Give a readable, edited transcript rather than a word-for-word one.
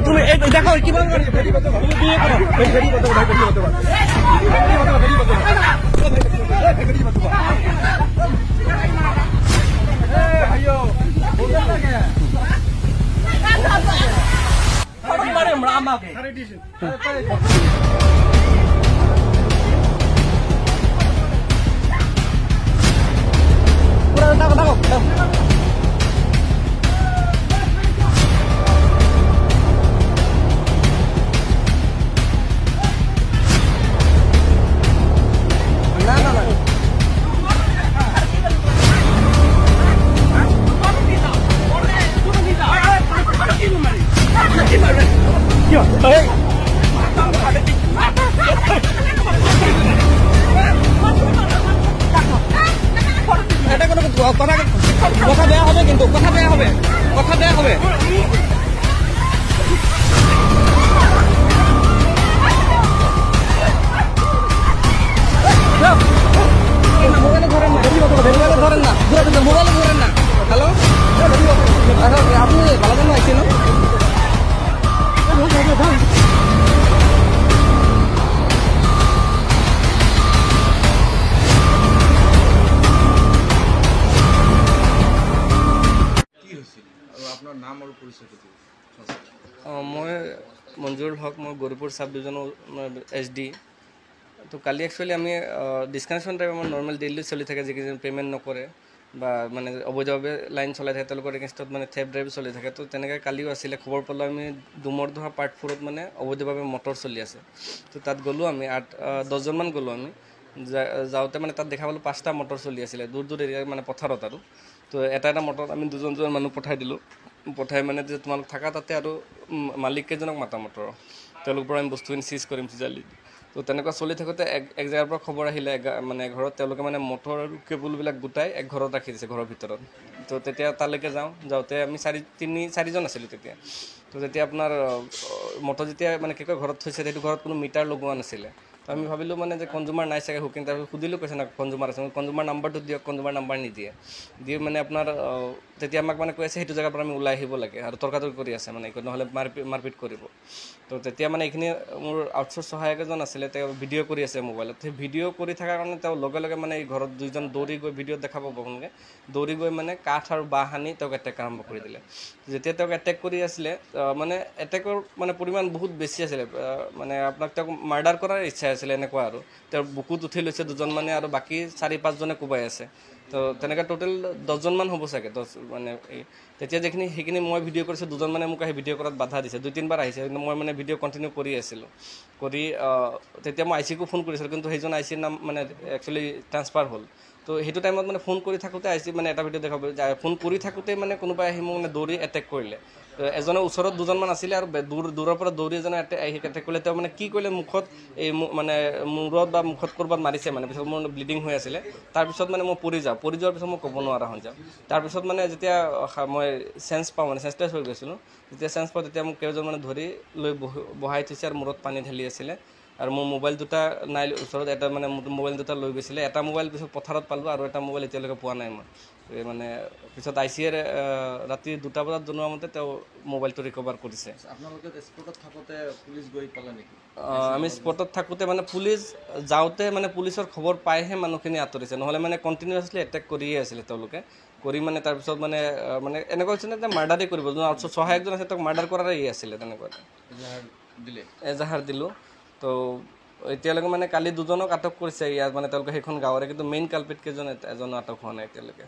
তুমি দেখো কিমান কথা বেয়া হবে কিন্তু কথা বেয়া হবে মোবাইলে ধরেন না হ্যালো আপনি ভালো জন আইছেন মই মঞ্জুৰ হক মই গৌৰীপুৰ সাব ডিভিজনৰ SD তো কালি একচুৱেলি আমি ডিছকানেকশ্যন টাইপ আমাৰ নৰ্মেল ডেইলি চলি থাকে যিকেইজন পে'মেণ্ট নকৰে বা মানে অবৈধভাৱে লাইন চলাই থাকে তেওঁলোকৰ এগেইনষ্টত মানে থেফ ড্ৰাইভ চলি থাকে তো তেনেকৈ কালিও আছিলে খবৰ পালোঁ আমি ডুমৰদহা পাৰ্ট 4ত মানে অবৈধভাৱে মটৰ চলি আছে তো তাত গ'লোঁ আমি 10জনমান গ'লোঁ আমি যাওঁতে মানে তাত দেখা পালোঁ 5টা মটৰ চলি আছিলে দূৰ এৰিয়া মানে পথাৰত আৰু তো এটা মটৰত আমি দুজন মানুহ পঠাই দিলোঁ পঠাই মানে যে তোমালোক থাকা তাতে আৰু মালিককেইজনক মাতা মটৰৰ তেওঁলোকৰ পৰা আমি বস্তুখিনি চিজ কৰিম চিজালি তো তেনেকুৱা চলি থাকোঁতে এক জেগাৰ পৰা খবৰ আহিলে মানে ঘৰত তেওঁলোকে মানে মটৰ আৰু কেবুলবিলাক গোটাই এক ঘৰত ৰাখি দিছে ঘৰৰ ভিতৰত তো তেতিয়া তালৈকে যাওঁতে আমি 4জন আছিলোঁ তেতিয়া তো যেতিয়া আপোনাৰ মটৰ যেতিয়া মানে কি কয় ঘৰত থৈছে সেইটো ঘৰত কোনো মিটাৰ লগোৱা নাছিলে তো আমি ভাবিলোঁ মানে যে কনজুমাৰ নাই চাগে হুকিং তাৰপিছত সুধিলোঁ কৈছে না কনজুমাৰ আছে কনজুমাৰ নাম্বাৰটো দিয়ক কনজুমাৰ নাম্বাৰ নিদিয়ে মানে আপোনাৰ তেতিয়া আমাক মানে কৈ আছে সেইটো জেগাৰ পৰা আমি ওলাই আহিব লাগে আৰু তৰ্কাতৰ্কি কৰি আছে মানে নহ'লে মাৰপিট কৰিব তো তেতিয়া মানে এইখিনি মোৰ আউটচোৰ্চ সহায়ক এজন আছিলে তেওঁ ভিডিঅ' কৰি আছে মোবাইলত সেই ভিডিঅ' কৰি থকাৰ কাৰণে তেওঁ লগে মানে এই ঘৰত দুইজন দৌৰি গৈ ভিডিঅ'ত দেখা পাব আপোনালোকে দৌৰি গৈ মানে কাঠ আৰু বাঁহ সানি তেওঁক এটেক আৰম্ভ কৰি দিলে যেতিয়া তেওঁক এটেক কৰি আছিলে মানে এটেকৰ মানে পৰিমাণ বহুত বেছি আছিলে মানে আপোনাক তেওঁক মাৰ্ডাৰ কৰাৰ ইচ্ছা আছিলে এনেকুৱা আৰু তেওঁৰ বুকুত উঠি লৈছে দুজন মানে আৰু বাকী 4-5জনে কোবাই আছে তো তেনেকৈ টোটেল 10জনমান হ'ব চাগে মানে তেতিয়া সেইখিনি মই ভিডিঅ' কৰিছোঁ দুজন মানে মোক আহি ভিডিঅ' কৰাত বাধা দিছে 2-3বাৰ আহিছে কিন্তু মই মানে ভিডিঅ' কণ্টিনিউ কৰি আছিলোঁ তেতিয়া মই IC-কো ফোন কৰিছিলোঁ কিন্তু সেইজন IC-ৰ নাম মানে একচুৱেলি ট্ৰান্সফাৰ হ'ল তো সেইটো টাইমত মানে ফোন কৰি থাকোঁতে IC মানে এটা ভিডিঅ' দেখাব ফোন কৰি থাকোঁতে মানে কোনোবাই আহি মোক মানে দৌৰি এটেক কৰিলে এজনৰ ওচৰত দুজনমান আছিলে আৰু দূৰৰ পৰা দৌৰি এজনে এটেক কৰিলে তেওঁ মানে কি কৰিলে মুখত এই মানে মূৰত বা মুখত ক'ৰবাত মাৰিছে মানে পিছত মোৰ ব্লিডিং হৈ আছিলে তাৰপিছত মানে মই পৰি যোৱাৰ পিছত মই ক'ব নোৱাৰা হৈ যাওঁ তাৰপিছত মানে যেতিয়া মই চেঞ্চ পাওঁ মানে চেঞ্চলেছ হৈ গৈছিলোঁ যেতিয়া চেঞ্চ পাওঁ তেতিয়া মোক কেইজন মানে ধৰি লৈ বহাই থৈছে আৰু মূৰত পানী ঢালি আছিলে আৰু মোৰ মোবাইল দুটা নাই ওচৰত এটা মানে মোবাইল দুটা লৈ গৈছিলে এটা মোবাইল পিছত পথাৰত পালোঁ আৰু এটা মোবাইল এতিয়ালৈকে পোৱা নাই মই মানে পিছত IC-য়ে ৰাতি 2টা বজাত জনোৱা মতে তেওঁ মোবাইলটো ৰিকভাৰ কৰিছে আপোনালোকে স্পটত থাকোঁতে পুলিচ গৈ পালে নেকি আমি স্পটত থাকোঁতে মানে পুলিচ যাওঁতে মানে পুলিচৰ খবৰ পাইহে মানুহখিনি আঁতৰিছে নহ'লে মানে কণ্টিনিউৱাছলি এটেক কৰিয়ে আছিলে তেওঁলোকে কৰি মানে তাৰপিছত মানে এনেকুৱা হৈছে যে মাৰ্ডাৰেই কৰিব যোন আউটচোৰ্চ সহায়কজন আছে তেওঁক মাৰ্ডাৰ কৰাৰেই আছিলে তেনেকুৱা এজাহাৰ দিলোঁ তো এতিয়ালৈকে মানে কালি 2জনক আটক কৰিছে ইয়াত মানে তেওঁলোকে সেইখন গাঁৱৰে কিন্তু মেইন কালপিট কেইজন এজনো আটক হোৱা নাই এতিয়ালৈকে